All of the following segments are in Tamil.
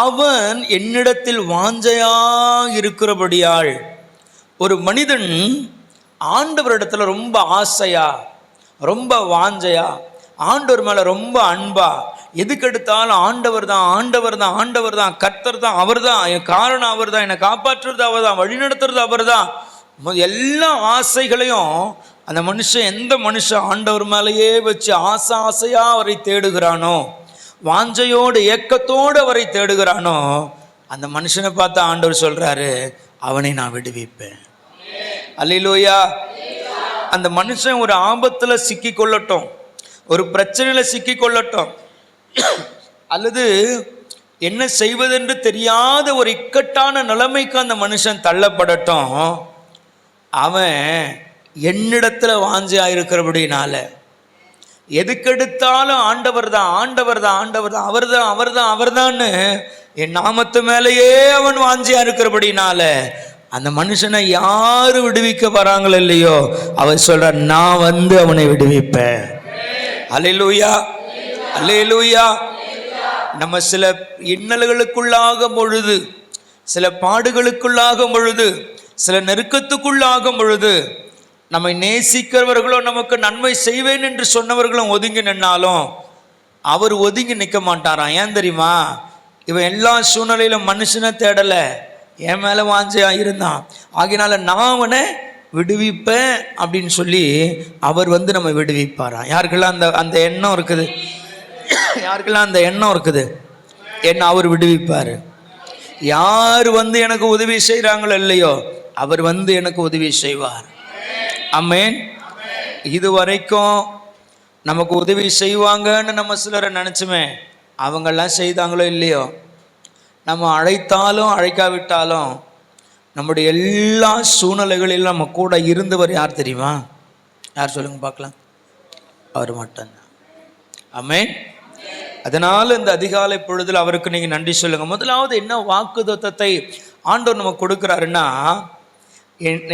அவன் என்னிடத்தில் வாஞ்சையா இருக்கிறபடியால். ஒரு மனிதன் ஆண்டவரிடத்துல ரொம்ப ஆசையா, ரொம்ப வாஞ்சையா, ஆண்டவர் மேல ரொம்ப அன்பா, எதுக்கெடுத்தாலும் ஆண்டவர் தான் ஆண்டவர் தான் ஆண்டவர் தான், கர்த்தர் தான், அவர் தான், என் காரணம் அவர் தான், என்னை காப்பாற்றுறது அவர் தான், வழி நடத்துறது அவர் தான், எல்லா ஆசைகளையும் அந்த மனுஷன், எந்த மனுஷன் ஆண்டவர் மேலேயே வச்சு ஆசை ஆசையா அவரை தேடுகிறானோ, வாஞ்சையோடு ஏக்கத்தோடு அவரை தேடுகிறானோ, அந்த மனுஷனை பார்த்து ஆண்டவர் சொல்றாரு, அவனை நான் விடுவிப்பேன். அல்லேலூயா. அந்த மனுஷன் ஒரு ஆபத்துல சிக்கி கொள்ளட்டும், ஒரு பிரச்சனையில சிக்கி கொள்ளட்டும், அல்லது என்ன செய்வதென்று தெரியாத ஒரு இக்கட்டான நிலைமைக்கு அந்த மனுஷன் தள்ளப்படட்டும், அவன் என்னிடத்துல வாஞ்சையா இருக்கிறபடினால, எதுக்கெடுத்தாலும் ஆண்டவர் தான் ஆண்டவர் தான் ஆண்டவர் தான் அவர் தான் அவர் தான் அவர் தான்னு என் நாமத்து மேலேயே அவன் வாஞ்சியா இருக்கிறபடினால, அந்த மனுஷனை யாரு விடுவிக்க வராங்களோ இல்லையோ, அவர் சொல்ற, நான் வந்து அவனை விடுவிப்பேன். அல்லேலூயா, அல்லேலூயா. நம்ம சில இன்னல்களுக்குள்ளாகும் பொழுது, சில பாடுகளுக்குள்ளாகும் பொழுது, சில நெருக்கத்துக்குள்ளாகும் பொழுது, நம்மை நேசிக்கிறவர்களோ நமக்கு நன்மை செய்வேன் என்று சொன்னவர்களும் ஒதுங்கி நின்னாலும் அவர் ஒதுங்கி நிற்க மாட்டாராம். ஏன் தெரியுமா? இவன் எல்லா சூழ்நிலையிலும் மனுஷனை தேடலை, என் மேலே வாஞ்சையா இருந்தான், ஆகினால நான் அவனை விடுவிப்பேன் அப்படின்னு சொல்லி அவர் வந்து நம்ம விடுவிப்பாராம். யாருக்கெல்லாம் அந்த அந்த எண்ணம் இருக்குது, யாருக்கெல்லாம் அந்த எண்ணம் இருக்குது, என்ன அவர் விடுவிப்பார். யார் வந்து எனக்கு உதவி செய்கிறாங்களோ இல்லையோ, அவர் வந்து எனக்கு உதவி செய்வார். ஆமென். இது வரைக்கும் நமக்கு உதவி செய்வாங்கன்னு நம்ம சிலரை நினச்சுமே, அவங்கெல்லாம் செய்தாங்களோ இல்லையோ, நம்ம அழைத்தாலும் அழைக்காவிட்டாலும் நம்முடைய எல்லா சூழ்நிலைகளிலும் நம்ம கூட இருந்தவர் யார் தெரியுமா? யார் சொல்லுங்க பார்க்கலாம்? அவர் மட்டும்தான். ஆமென். அதனால இந்த அதிகாலை பொழுதில் அவருக்கு நீங்கள் நன்றி சொல்லுங்க. முதலாவது என்ன வாக்குத்தத்தத்தை ஆண்டவர் நமக்கு கொடுக்குறாருன்னா,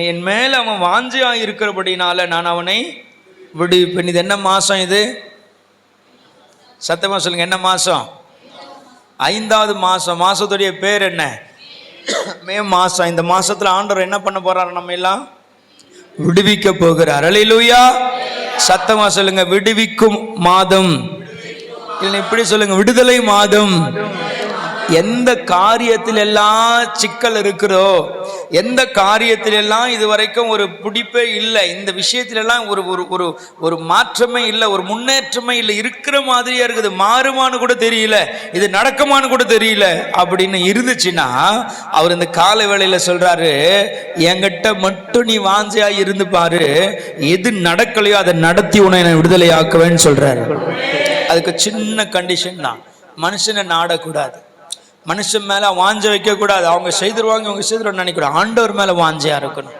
என் மேலே அவன் வாஞ்சியா இருக்கிறபடினால நான் அவனை விடுவிப்பேன். இது என்ன மாதம்? இது சத்தமாக சொல்லுங்க, என்ன மாதம்? 5வது மாதம். மாதத்துடைய பேர் என்ன? மே மாதம். இந்த மாதத்தில் ஆண்டவர் என்ன பண்ண போறார்? நம்ம எல்லாம் விடுவிக்க போகிறார். அல்லேலூயா. சத்தமாக சொல்லுங்க, விடுவிக்கும் மாதம். இல்லை இப்படி சொல்லுங்க, விடுதலை மாதம். எந்த காரியத்தில் எல்லாம் சிக்கல் இருக்கிறோ, எந்த காரியத்திலெல்லாம் இதுவரைக்கும் ஒரு பிடிப்பே இல்லை, இந்த விஷயத்திலெல்லாம் ஒரு ஒரு ஒரு ஒரு மாற்றமே இல்லை, ஒரு முன்னேற்றமே இல்லை, இருக்கிற மாதிரியா இருக்குது, மாறுமான்னு கூட தெரியல, இது நடக்குமான்னு கூட தெரியல அப்படின்னு இருந்துச்சுன்னா, அவர் இந்த காலை வேளையில சொல்றாரு, என்கிட்ட மட்டும் நீ வாஞ்சையா இருந்து பாரு, எது நடக்கலையோ அதை நடத்தி உன்னை நான் விடுதலை ஆக்குவேன்னு சொல்றாரு. அதுக்கு சின்ன கண்டிஷன் தான், மனுஷனை நாடக்கூடாது, மனுஷன் மேல வாஞ்ச வைக்க கூடாது, அவங்க செய்திருவாங்க அவங்க செய்திருவாங்க நினைக்கூடாது, ஆண்டவர் மேல வாஞ்சையா இருக்கணும்.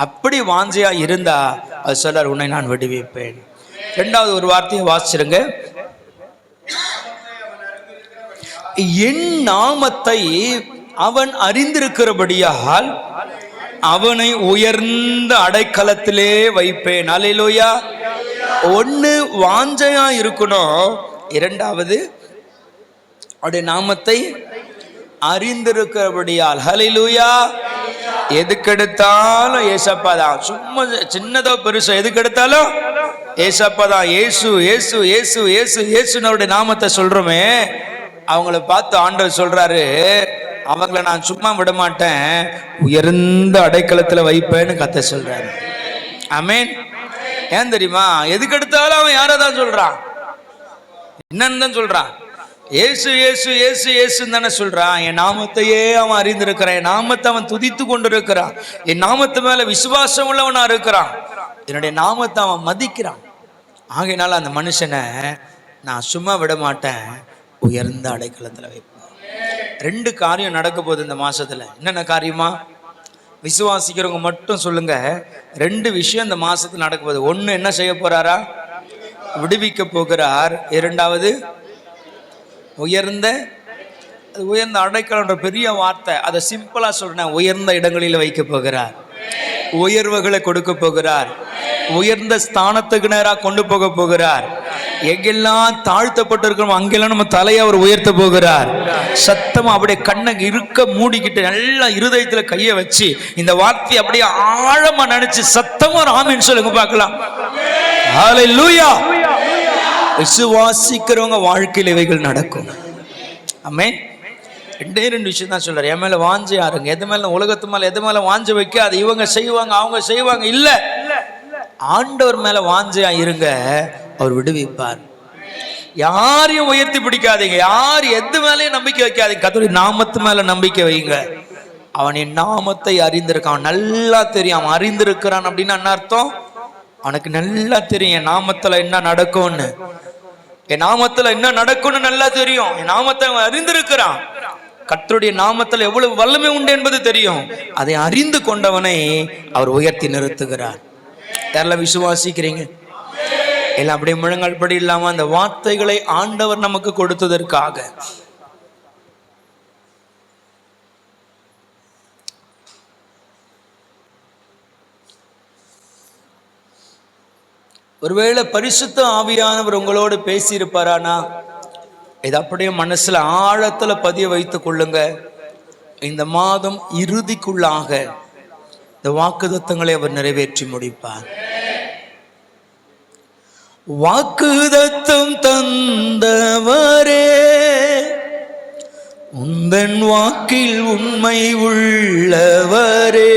அப்படி வாஞ்சையா இருந்தா அது சொல்றார், உன்னை நான் விடுவிப்பேன். 2வது ஒரு வார்த்தையை வாசிச்சிருங்க, என் நாமத்தை அவன் அறிந்திருக்கிறபடியால் அவனை உயர்ந்த அடைக்கலத்திலே வைப்பேன். அல்லேலூயா. ஒன்னு வாஞ்சையா இருக்கணும், 2வது அவருடைய நாமத்தை அறிந்திருக்கிறபடியால். ஹல்லேலூயா. எதுக்கெடுத்தாலும் ஏசப்பா தான், சும்மா சின்னதோ பெருசோ எதுக்கெடுத்தாலும் ஏசப்பா தான். ஏசு ஏசு ஏசு ஏசு ஏசுன்னு அவருடைய நாமத்தை சொல்றோமே, அவங்கள பார்த்து ஆண்டவர் சொல்றாரு, அவங்கள நான் சும்மா விட மாட்டேன், உயர்ந்த அடைக்கலத்துல வைப்பேன்னு கத்த சொல்றாரு. ஆமென். ஏன் தெரியுமா? எதுக்கெடுத்தாலும் அவன் யாரதான் சொல்றான், என்னன்னு தான் சொல்றான், ஏசு ஏசு ஏசு ஏசுன்னு தானே சொல்றான். என் நாமத்தையே அவன் அறிந்திருக்கிறான், என் நாமத்தை அவன் துதித்து கொண்டு இருக்கிறான், என் நாமத்து மேல விசுவாசம் உள்ளவனா இருக்கிறான், என்னுடைய நாமத்தை அவன் மதிக்கிறான். ஆகையினால அந்த மனுஷனை நான் சும்மா விட மாட்டேன், உயர்ந்த அடைக்கலத்துல வைப்பேன். 2 காரியம் நடக்க போகுது இந்த மாசத்துல. என்னென்ன காரியமா? விசுவாசிக்கிறவங்க மட்டும் சொல்லுங்க, 2 விஷயம் இந்த மாசத்துல நடக்க போகுது. 1, என்ன செய்ய போறாரா? விடுவிக்க போகிறார். 2வது உயர்ந்த அடைக்கலன்ற பெரிய வார்த்தை, அதை சிம்பிளா சொல்றேன், உயர்ந்த இடங்களில் வைக்க போகிறார், உயர்வுகளை கொடுக்க போகிறார், உயர்ந்த ஸ்தானத்துக்கு நேராக கொண்டு போக போகிறார். எங்கெல்லாம் தாழ்த்தப்பட்டு இருக்கிறோம் அங்கெல்லாம் நம்ம தலையை அவர் உயர்த்த போகிறார். சத்தமா அப்படியே கண்ணை இருக்க மூடிக்கிட்டு நல்லா இருதயத்துல கையை வச்சு இந்த வார்த்தையை அப்படியே ஆழமா நினைச்சு சத்தமா ஒரு ஆமீன் சொல்லுங்க பார்க்கலாம். ஹல்லேலூயா. விசுவாசிக்கிறவங்க வாழ்க்கையில் இவைகள் நடக்கும். ஆமென். ரெண்டே ரெண்டு விஷயம் தான் சொல்றாரு. என் மேல வாஞ்சை யாருங்க, எது மேல உலகத்து மேல எது மேல வாஞ்சை வைக்க அது இவங்க செய்வாங்க அவங்க செய்வாங்க இல்ல, ஆண்டவர் மேல வாஞ்சையா இருங்க, அவர் விடுவிப்பார். யாரையும் உயர்த்தி பிடிக்காதீங்க, யார் எது மேலேயும் நம்பிக்கை வைக்காதீங்க, கர்த்தருடைய நாமத்து மேல நம்பிக்கை வைங்க. அவன் என் நாமத்தை அறிந்திருக்கான், நல்லா தெரியும். அவன் அறிந்திருக்கிறான் அப்படின்னா என்ன அர்த்தம்? அவனுக்கு நல்லா தெரியும் என் நாமத்துல என்ன நடக்கும்னு, என் நாமத்துல என்ன நடக்கும்னு நல்லா தெரியும். என் நாமத்தை அவன் அறிந்திருக்கிறான். கர்த்தருடைய நாமத்தில் எவ்வளவு வல்லமை உண்டு என்பது தெரியும். அதை அறிந்து கொண்டவனை அவர் உயர்த்தி நிறுத்துகிறார். யாரெல்லாம் விசுவாசிக்கிறீங்க? எல்லாம் அப்படியே முழங்கால் படி இல்லாம அந்த வார்த்தைகளை ஆண்டவர் நமக்கு கொடுத்ததற்காக ஒருவேளை பரிசுத்த ஆவியானவர் உங்களோடு பேசியிருப்பாரானா இதை அப்படியே மனசுல ஆழத்துல பதிய வைத்துக் கொள்ளுங்க. இந்த மாதம் இறுதிக்குள்ளாக இந்த வாக்குத்தத்தங்களை அவர் நிறைவேற்றி முடிப்பார். வாக்குத்தத்தம் தந்தவரே, உந்தன் வாக்கில் உண்மை உள்ளவரே,